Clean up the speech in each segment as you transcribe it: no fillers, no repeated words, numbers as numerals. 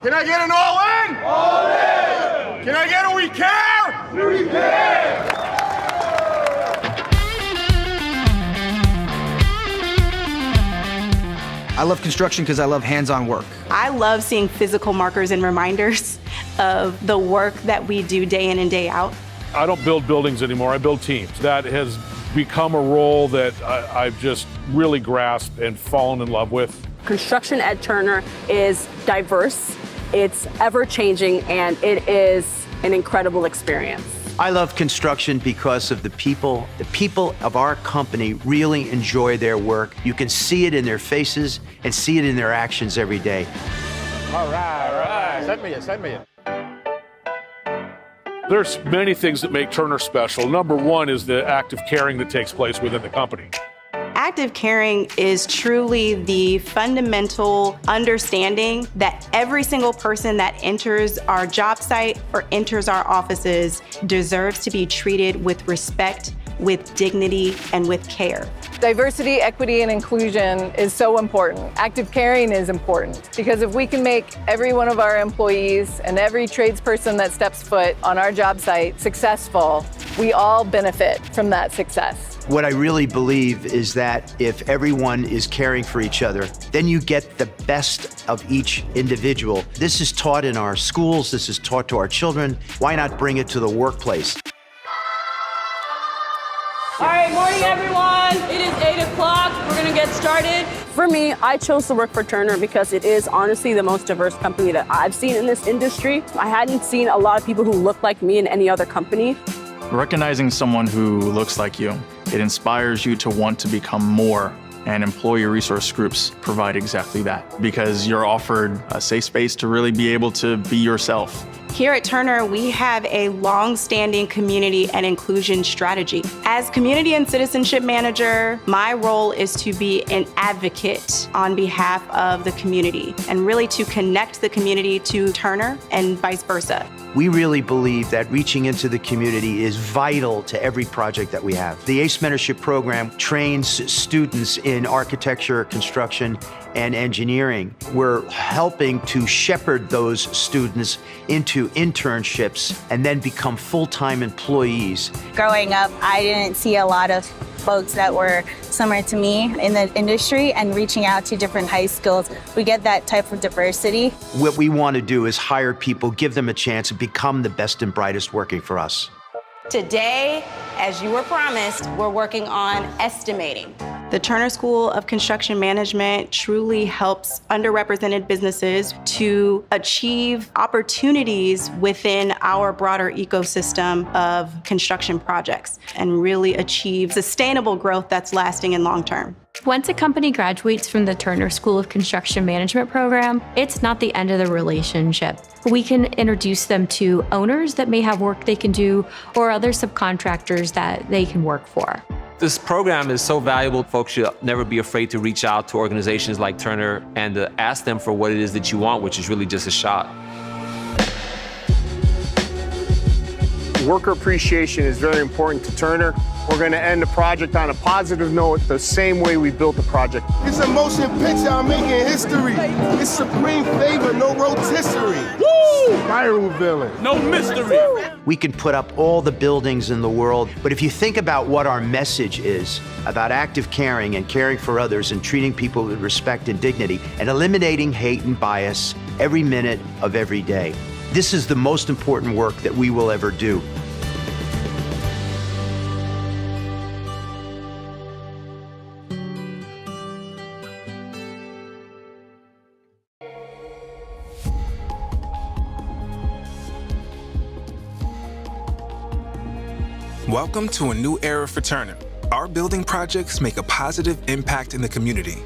Can I get an all in? All in! Can I get a we care? We care! I love construction because I love hands-on work. I love seeing physical markers and reminders of the work that we do day in and day out. I don't build buildings anymore, I build teams. That has become a role that I've just really grasped and fallen in love with. Construction at Turner is diverse, it's ever-changing, and it is an incredible experience. I love construction because of the people. The people of our company really enjoy their work. You can see it in their faces and see it in their actions every day. All right. Send me it. There's many things that make Turner special. Number one is the active caring that takes place within the company. Active caring is truly the fundamental understanding that every single person that enters our job site or enters our offices deserves to be treated with respect, with dignity, and with care. Diversity, equity, and inclusion is so important. Active caring is important because if we can make every one of our employees and every tradesperson that steps foot on our job site successful, we all benefit from that success. What I really believe is that if everyone is caring for each other, then you get the best of each individual. This is taught in our schools, this is taught to our children. Why not bring it to the workplace? All right, morning everyone. It is 8 o'clock. We're gonna get started. For me, I chose to work for Turner because it is honestly the most diverse company that I've seen in this industry. I hadn't seen a lot of people who look like me in any other company. Recognizing someone who looks like you, it inspires you to want to become more, and employee resource groups provide exactly that because you're offered a safe space to really be able to be yourself. Here at Turner, we have a long-standing community and inclusion strategy. As Community and Citizenship Manager, my role is to be an advocate on behalf of the community and really to connect the community to Turner and vice versa. We really believe that reaching into the community is vital to every project that we have. The ACE Mentorship Program trains students in architecture, construction, and engineering. We're helping to shepherd those students into internships and then become full-time employees. Growing up, I didn't see a lot of folks that were similar to me in the industry, and reaching out to different high schools, we get that type of diversity. What we want to do is hire people, give them a chance to become the best and brightest working for us. Today, as you were promised, we're working on estimating. The Turner School of Construction Management truly helps underrepresented businesses to achieve opportunities within our broader ecosystem of construction projects and really achieve sustainable growth that's lasting and long-term. Once a company graduates from the Turner School of Construction Management program, it's not the end of the relationship. We can introduce them to owners that may have work they can do or other subcontractors that they can work for. This program is so valuable. Folks should never be afraid to reach out to organizations like Turner and to ask them for what it is that you want, which is really just a shot. Worker appreciation is very important to Turner. We're going to end the project on a positive note, the same way we built the project. It's a motion picture I'm making history. It's supreme favor, no rotisserie. Woo! Viral villain. No mystery. We can put up all the buildings in the world, but if you think about what our message is about active caring and caring for others and treating people with respect and dignity and eliminating hate and bias every minute of every day, this is the most important work that we will ever do. Welcome to a new era for Turner. Our building projects make a positive impact in the community.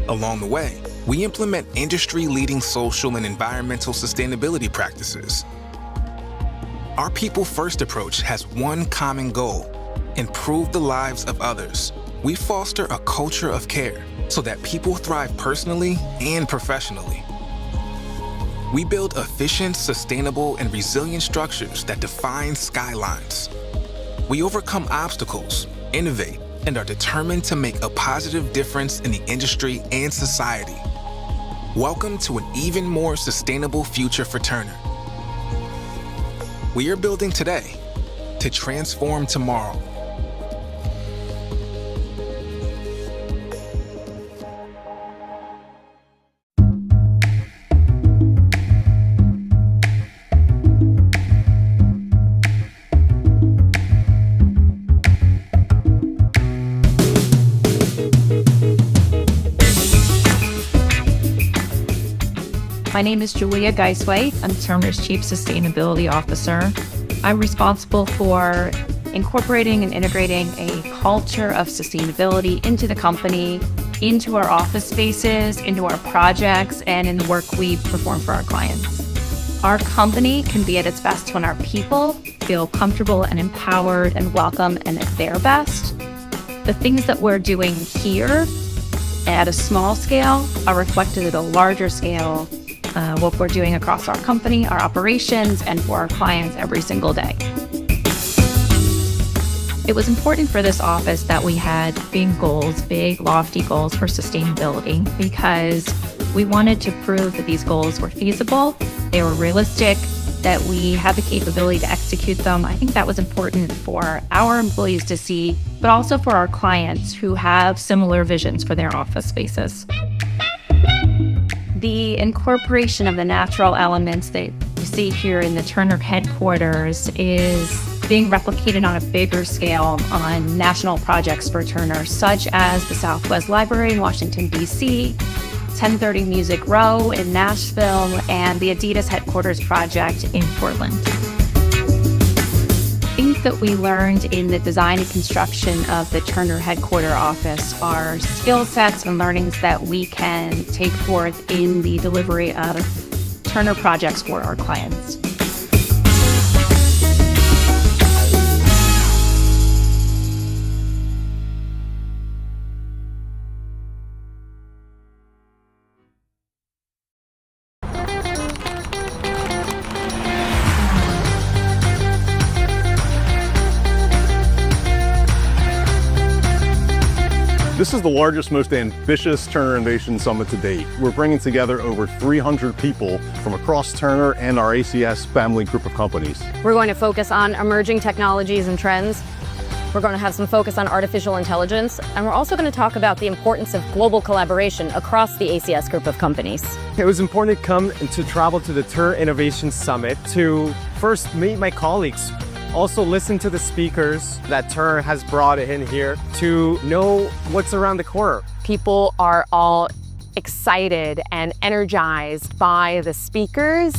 Along the way, we implement industry-leading social and environmental sustainability practices. Our people-first approach has one common goal: improve the lives of others. We foster a culture of care so that people thrive personally and professionally. We build efficient, sustainable, and resilient structures that define skylines. We overcome obstacles, innovate, and are determined to make a positive difference in the industry and society. Welcome to an even more sustainable future for Turner. We are building today to transform tomorrow. My name is Julia Geisway. I'm Turner's Chief Sustainability Officer. I'm responsible for incorporating and integrating a culture of sustainability into the company, into our office spaces, into our projects, and in the work we perform for our clients. Our company can be at its best when our people feel comfortable and empowered and welcome and at their best. The things that we're doing here at a small scale are reflected at a larger scale, what we're doing across our company, our operations, and for our clients every single day. It was important for this office that we had big goals, big lofty goals for sustainability, because we wanted to prove that these goals were feasible, they were realistic, that we had the capability to execute them. I think that was important for our employees to see, but also for our clients who have similar visions for their office spaces. The incorporation of the natural elements that you see here in the Turner headquarters is being replicated on a bigger scale on national projects for Turner, such as the Southwest Library in Washington, D.C., 1030 Music Row in Nashville, and the Adidas headquarters project in Portland. Things that we learned in the design and construction of the Turner headquarter office are skill sets and learnings that we can take forth in the delivery of Turner projects for our clients. This is the largest, most ambitious Turner Innovation Summit to date. We're bringing together over 300 people from across Turner and our ACS family group of companies. We're going to focus on emerging technologies and trends. We're going to have some focus on artificial intelligence, and we're also going to talk about the importance of global collaboration across the ACS group of companies. It was important to come and to travel to the Turner Innovation Summit to first meet my colleagues, also listen to the speakers that Turner has brought in here to know what's around the corner. People are all excited and energized by the speakers.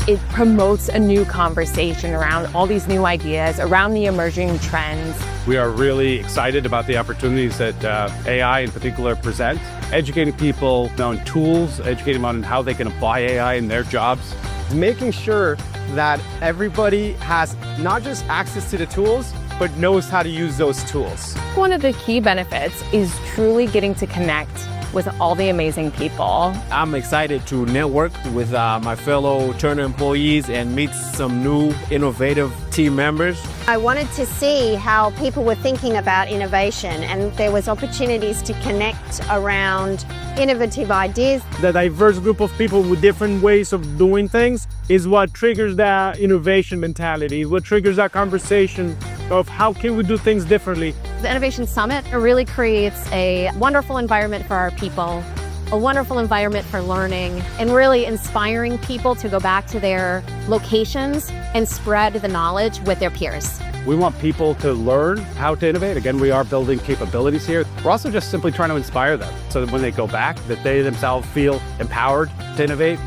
It promotes a new conversation around all these new ideas, around the emerging trends. We are really excited about the opportunities that AI in particular presents. Educating people on tools, educating them on how they can apply AI in their jobs. Making sure that everybody has not just access to the tools, but knows how to use those tools. One of the key benefits is truly getting to connect with all the amazing people. I'm excited to network with my fellow Turner employees and meet some new innovative team members. I wanted to see how people were thinking about innovation, and there was opportunities to connect around innovative ideas. The diverse group of people with different ways of doing things is what triggers that innovation mentality, what triggers that conversation of how can we do things differently. The Innovation Summit really creates a wonderful environment for our people, a wonderful environment for learning, and really inspiring people to go back to their locations and spread the knowledge with their peers. We want people to learn how to innovate. Again, we are building capabilities here. We're also just simply trying to inspire them so that when they go back, that they themselves feel empowered to innovate,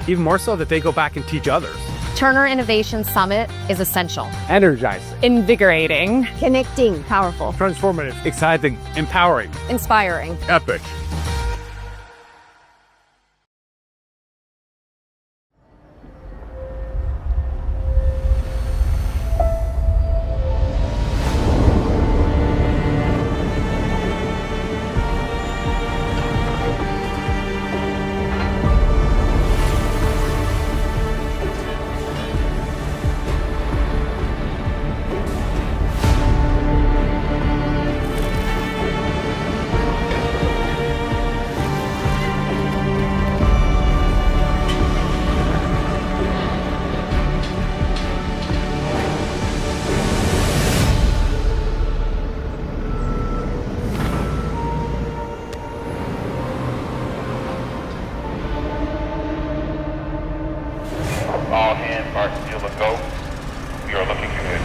even more so that they go back and teach others. Turner Innovation Summit is essential. Energizing. Invigorating. Connecting. Powerful. Transformative. Exciting. Empowering. Inspiring. Epic. all hands are still a go. We are looking good.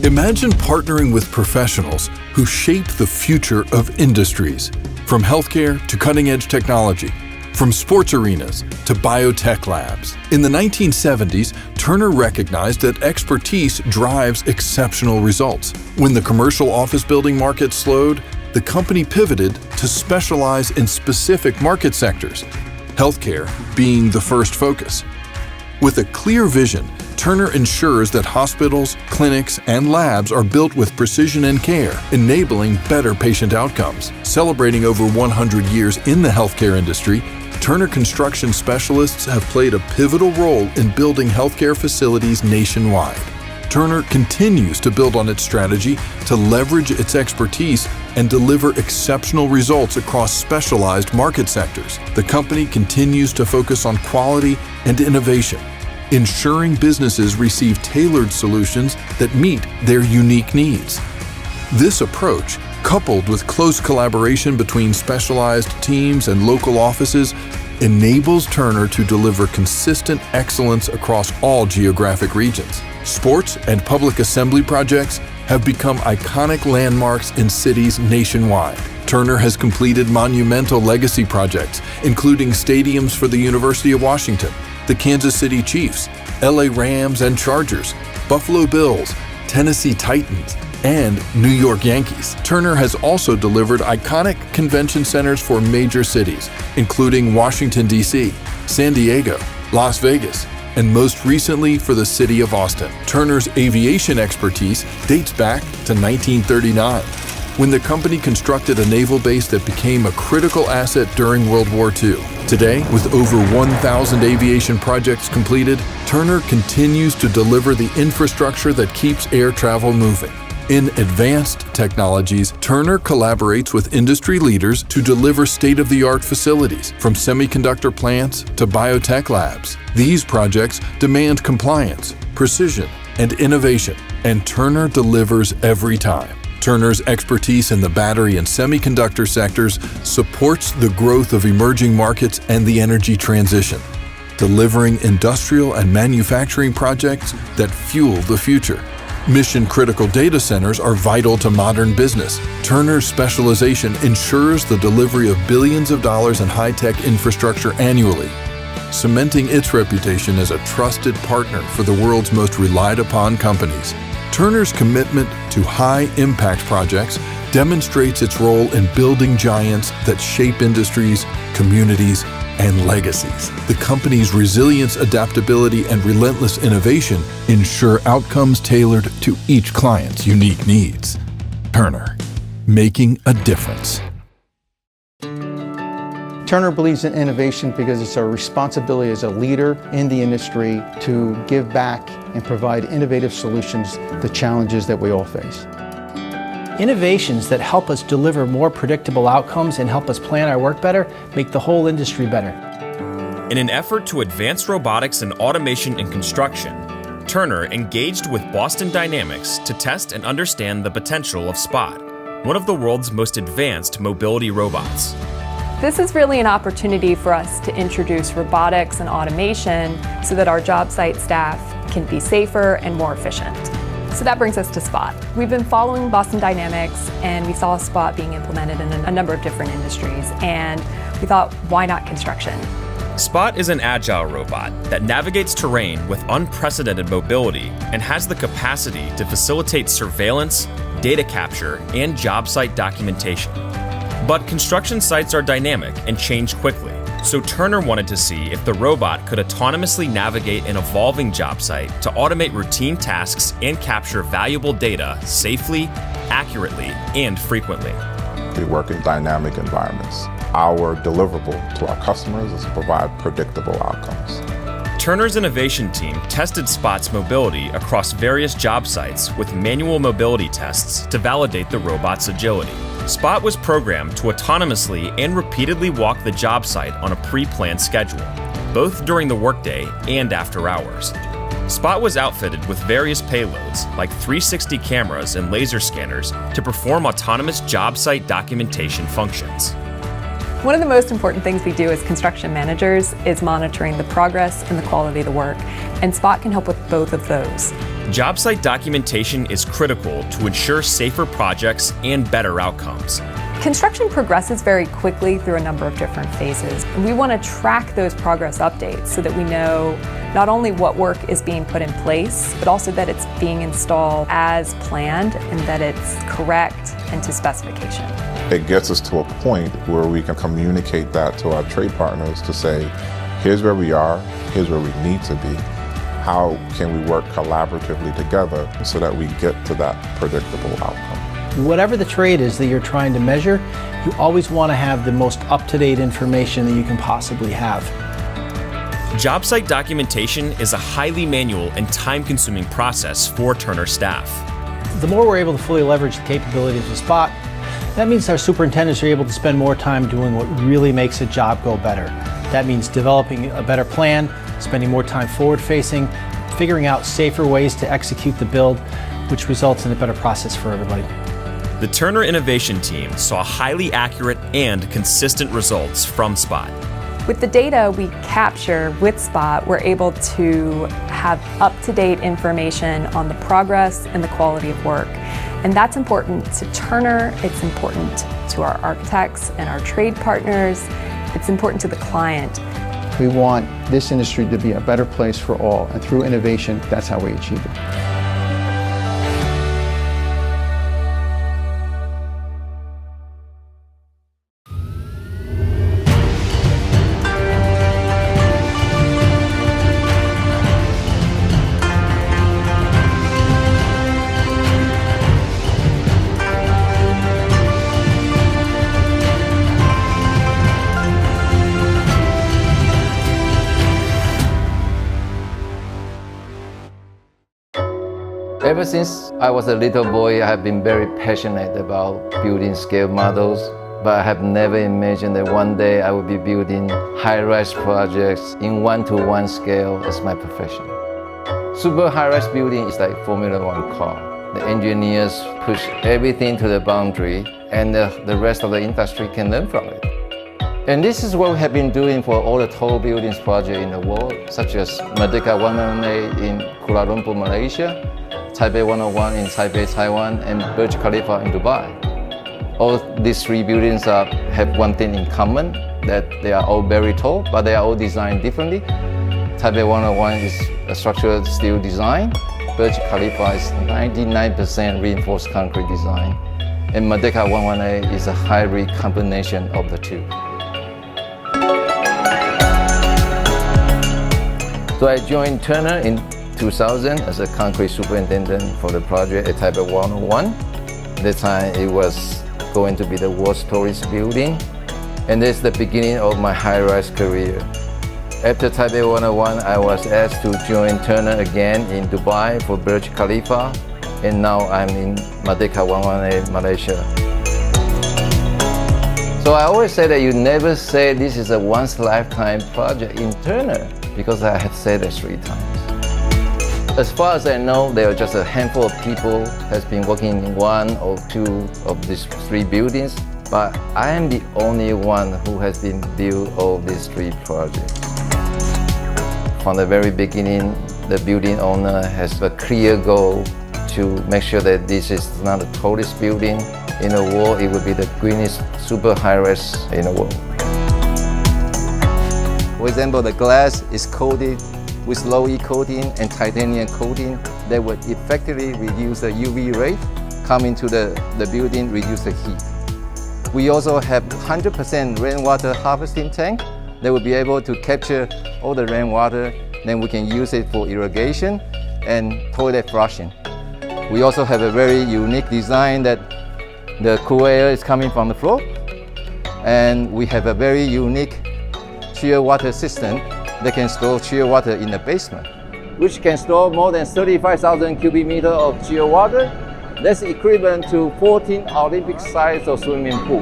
Imagine partnering with professionals who shape the future of industries, from healthcare to cutting-edge technology, from sports arenas to biotech labs. In the 1970s, Turner recognized that expertise drives exceptional results. When the commercial office building market slowed, the company pivoted to specialize in specific market sectors, healthcare being the first focus. With a clear vision, Turner ensures that hospitals, clinics, and labs are built with precision and care, enabling better patient outcomes. Celebrating over 100 years in the healthcare industry, Turner construction specialists have played a pivotal role in building healthcare facilities nationwide. Turner continues to build on its strategy to leverage its expertise and deliver exceptional results across specialized market sectors. The company continues to focus on quality and innovation, ensuring businesses receive tailored solutions that meet their unique needs. This approach, coupled with close collaboration between specialized teams and local offices, enables Turner to deliver consistent excellence across all geographic regions. Sports and public assembly projects have become iconic landmarks in cities nationwide. Turner has completed monumental legacy projects, including stadiums for the University of Washington, the Kansas City Chiefs, LA Rams and Chargers, Buffalo Bills, Tennessee Titans, and New York Yankees. Turner has also delivered iconic convention centers for major cities, including Washington, D.C., San Diego, Las Vegas, and most recently for the city of Austin. Turner's aviation expertise dates back to 1939, when the company constructed a naval base that became a critical asset during World War II. Today, with over 1,000 aviation projects completed, Turner continues to deliver the infrastructure that keeps air travel moving. In advanced technologies, Turner collaborates with industry leaders to deliver state-of-the-art facilities, from semiconductor plants to biotech labs. These projects demand compliance, precision, and innovation, and Turner delivers every time. Turner's expertise in the battery and semiconductor sectors supports the growth of emerging markets and the energy transition, delivering industrial and manufacturing projects that fuel the future. Mission-critical data centers are vital to modern business. Turner's specialization ensures the delivery of billions of dollars in high-tech infrastructure annually, cementing its reputation as a trusted partner for the world's most relied-upon companies. Turner's commitment to high-impact projects demonstrates its role in building giants that shape industries, communities, and legacies. The company's resilience, adaptability, and relentless innovation ensure outcomes tailored to each client's unique needs. Turner, making a difference. Turner believes in innovation because it's our responsibility as a leader in the industry to give back and provide innovative solutions to challenges that we all face. Innovations that help us deliver more predictable outcomes and help us plan our work better make the whole industry better. In an effort to advance robotics and automation in construction, Turner engaged with Boston Dynamics to test and understand the potential of Spot, one of the world's most advanced mobility robots. This is really an opportunity for us to introduce robotics and automation so that our job site staff can be safer and more efficient. So that brings us to Spot. We've been following Boston Dynamics and we saw Spot being implemented in a number of different industries, and we thought, why not construction? Spot is an agile robot that navigates terrain with unprecedented mobility and has the capacity to facilitate surveillance, data capture, and job site documentation. But construction sites are dynamic and change quickly, so Turner wanted to see if the robot could autonomously navigate an evolving job site to automate routine tasks and capture valuable data safely, accurately, and frequently. We work in dynamic environments. Our deliverable to our customers is to provide predictable outcomes. Turner's innovation team tested Spot's mobility across various job sites with manual mobility tests to validate the robot's agility. Spot was programmed to autonomously and repeatedly walk the job site on a pre-planned schedule, both during the workday and after hours. Spot was outfitted with various payloads, like 360 cameras and laser scanners, to perform autonomous job site documentation functions. One of the most important things we do as construction managers is monitoring the progress and the quality of the work, and Spot can help with both of those. Job site documentation is critical to ensure safer projects and better outcomes. Construction progresses very quickly through a number of different phases, and we want to track those progress updates so that we know not only what work is being put in place, but also that it's being installed as planned and that it's correct and to specification. It gets us to a point where we can communicate that to our trade partners to say, here's where we are, here's where we need to be. How can we work collaboratively together so that we get to that predictable outcome? Whatever the trade is that you're trying to measure, you always want to have the most up-to-date information that you can possibly have. Job site documentation is a highly manual and time-consuming process for Turner staff. The more we're able to fully leverage the capabilities of Spot, that means our superintendents are able to spend more time doing what really makes a job go better. That means developing a better plan, spending more time forward-facing, figuring out safer ways to execute the build, which results in a better process for everybody. The Turner Innovation Team saw highly accurate and consistent results from Spot. With the data we capture with Spot, we're able to have up-to-date information on the progress and the quality of work. And that's important to Turner, it's important to our architects and our trade partners, it's important to the client. We want this industry to be a better place for all, and through innovation, that's how we achieve it. Ever since I was a little boy, I have been very passionate about building scale models, but I have never imagined that one day I would be building high-rise projects in one-to-one scale as my profession. Super high-rise building is like Formula One car. The engineers push everything to the boundary, and the rest of the industry can learn from it. And this is what we have been doing for all the tall buildings projects in the world, such as Merdeka 118 in Kuala Lumpur, Malaysia, Taipei 101 in Taipei, Taiwan, and Burj Khalifa in Dubai. All these three buildings have one thing in common, that they are all very tall, but they are all designed differently. Taipei 101 is a structural steel design. Burj Khalifa is 99% reinforced concrete design. And Merdeka 118 is a hybrid combination of the two. So I joined Turner in 2000 as a concrete superintendent for the project at Taipei 101. At the time, it was going to be the world's tallest building, and this is the beginning of my high-rise career. After Taipei 101, I was asked to join Turner again in Dubai for Burj Khalifa, and now I'm in Merdeka 118, Malaysia. So I always say that you never say this is a once-lifetime project in Turner, because I have said it 3 times. As far as I know, there are just a handful of people has been working in one or two of these three buildings, but I am the only one who has been built all these three projects. From the very beginning, the building owner has a clear goal to make sure that this is not the tallest building in the world, it will be the greenest super high-rise in the world. For example, the glass is coated with low E coating and titanium coating that would effectively reduce the UV ray coming to the building, reduce the heat. We also have 100% rainwater harvesting tank that will be able to capture all the rainwater, then we can use it for irrigation and toilet flushing. We also have a very unique design that the cool air is coming from the floor, and we have a very unique chill water system that can store chill water in the basement, which can store more than 35,000 cubic meters of chill water. That's equivalent to 14 Olympic size of swimming pool.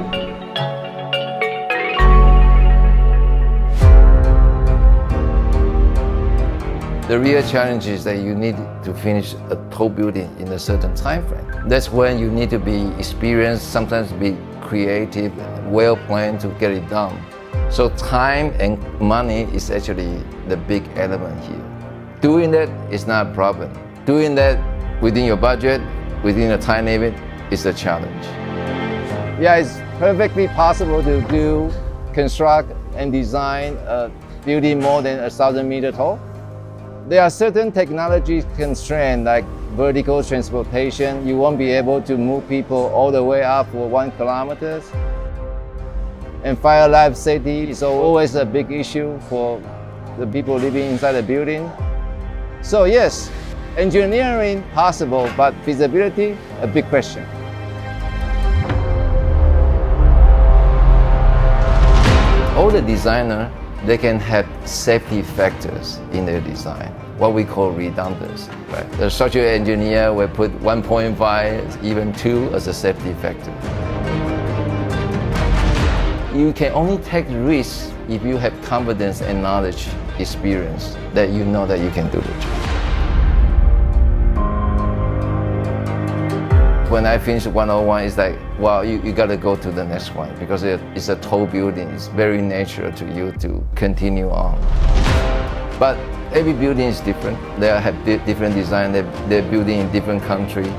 The real challenge is that you need to finish a tall building in a certain time frame. That's when you need to be experienced, sometimes be creative, well planned to get it done. So time and money is actually the big element here. Doing that is not a problem. Doing that within your budget, within a time limit, is a challenge. Yeah, it's perfectly possible to construct and design a building more than 1,000 meters tall. There are certain technology constraints like vertical transportation. You won't be able to move people all the way up for 1 kilometer. And fire life safety is always a big issue for the people living inside the building. So yes, engineering possible, but feasibility, a big question. All the designers, they can have safety factors in their design, what we call redundancy. Right? The structural engineer will put 1.5, even 2 as a safety factor. You can only take risks if you have confidence and knowledge, experience, that you know that you can do the job. When I finish 101, it's like, well, you got to go to the next one because it's a tall building. It's very natural to you to continue on. But every building is different. They have different design. They're building in different countries.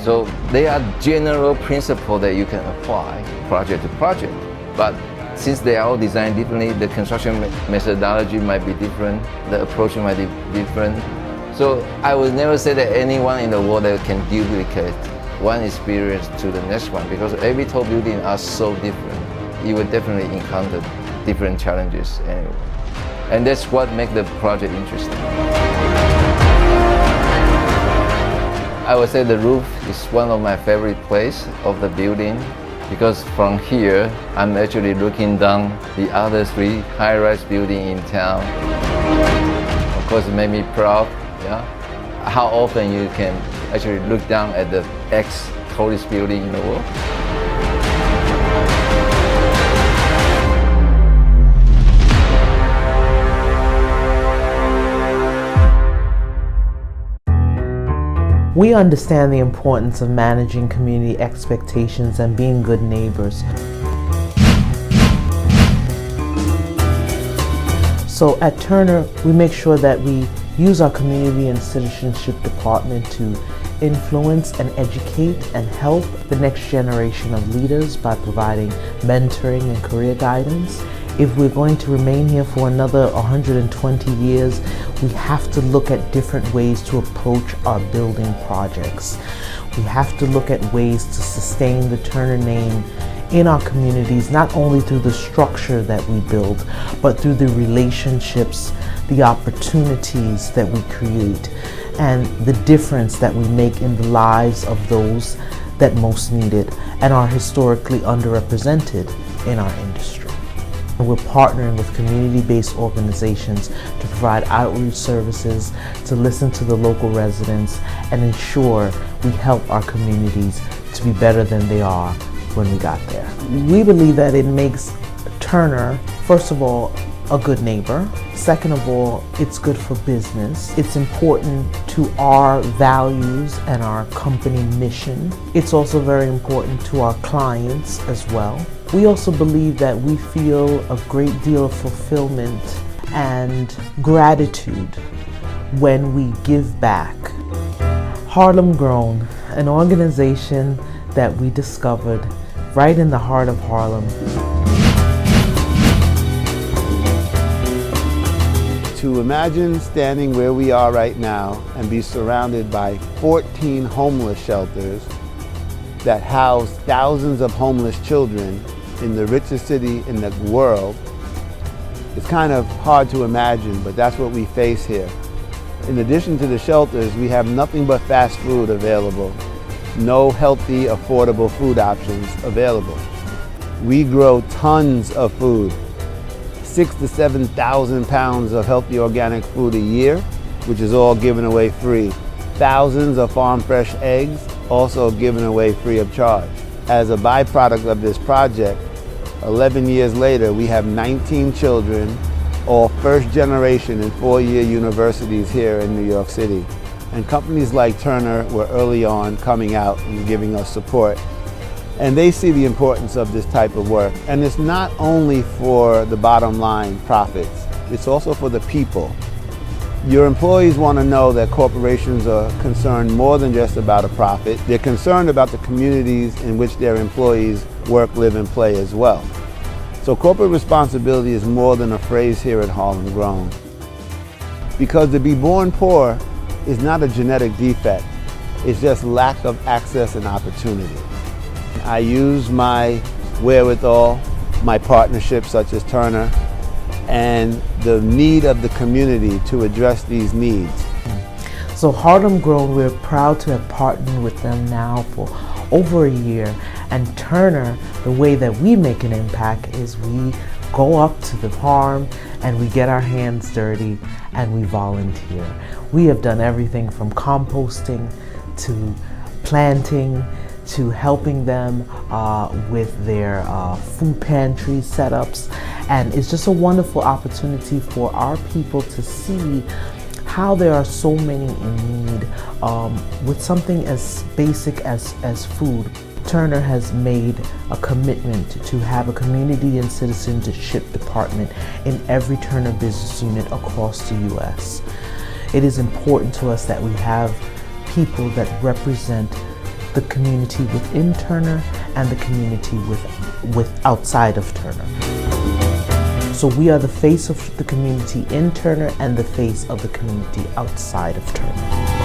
So there are general principles that you can apply project to project. But since they are all designed differently, the construction methodology might be different. The approach might be different. So I would never say that anyone in the world that can duplicate one experience to the next one, because every tall building are so different. You will definitely encounter different challenges anyway. And that's what makes the project interesting. I would say the roof is one of my favorite places of the building, because from here, I'm actually looking down the other 3 high-rise buildings in town. Of course, it made me proud, yeah? How often you can actually look down at the tallest building in the world. We understand the importance of managing community expectations and being good neighbors. So at Turner, we make sure that we use our community and citizenship department to influence and educate and help the next generation of leaders by providing mentoring and career guidance. If we're going to remain here for another 120 years, we have to look at different ways to approach our building projects. We have to look at ways to sustain the Turner name in our communities, not only through the structure that we build, but through the relationships, the opportunities that we create, and the difference that we make in the lives of those that most need it and are historically underrepresented in our industry. And we're partnering with community-based organizations to provide outreach services, to listen to the local residents, and ensure we help our communities to be better than they are when we got there. We believe that it makes Turner, first of all, a good neighbor. Second of all, it's good for business. It's important to our values and our company mission. It's also very important to our clients as well. We also believe that we feel a great deal of fulfillment and gratitude when we give back. Harlem Grown, an organization that we discovered right in the heart of Harlem. To imagine standing where we are right now and be surrounded by 14 homeless shelters that house thousands of homeless children in the richest city in the world, it's kind of hard to imagine, but that's what we face here. In addition to the shelters, we have nothing but fast food available. No healthy, affordable food options available. We grow tons of food, 6,000 to 7,000 pounds of healthy organic food a year, which is all given away free. Thousands of farm fresh eggs, also given away free of charge. As a byproduct of this project, 11 years later, we have 19 children, all first generation in four-year universities here in New York City. And companies like Turner were early on coming out and giving us support. And they see the importance of this type of work. And it's not only for the bottom line profits, it's also for the people. Your employees want to know that corporations are concerned more than just about a profit. They're concerned about the communities in which their employees work, live, and play as well. So corporate responsibility is more than a phrase here at Harlem Grown. Because to be born poor is not a genetic defect. It's just lack of access and opportunity. I use my wherewithal, my partnerships such as Turner, and the need of the community to address these needs. So Harlem Grown, we're proud to have partnered with them now for over a year. And Turner, the way that we make an impact is we go up to the farm and we get our hands dirty and we volunteer. We have done everything from composting to planting to helping them with their food pantry setups. And it's just a wonderful opportunity for our people to see how there are so many in need with something as basic as food. Turner has made a commitment to have a community and citizenship department in every Turner business unit across the U.S. It is important to us that we have people that represent the community within Turner and the community with outside of Turner. So we are the face of the community in Turner and the face of the community outside of Turner.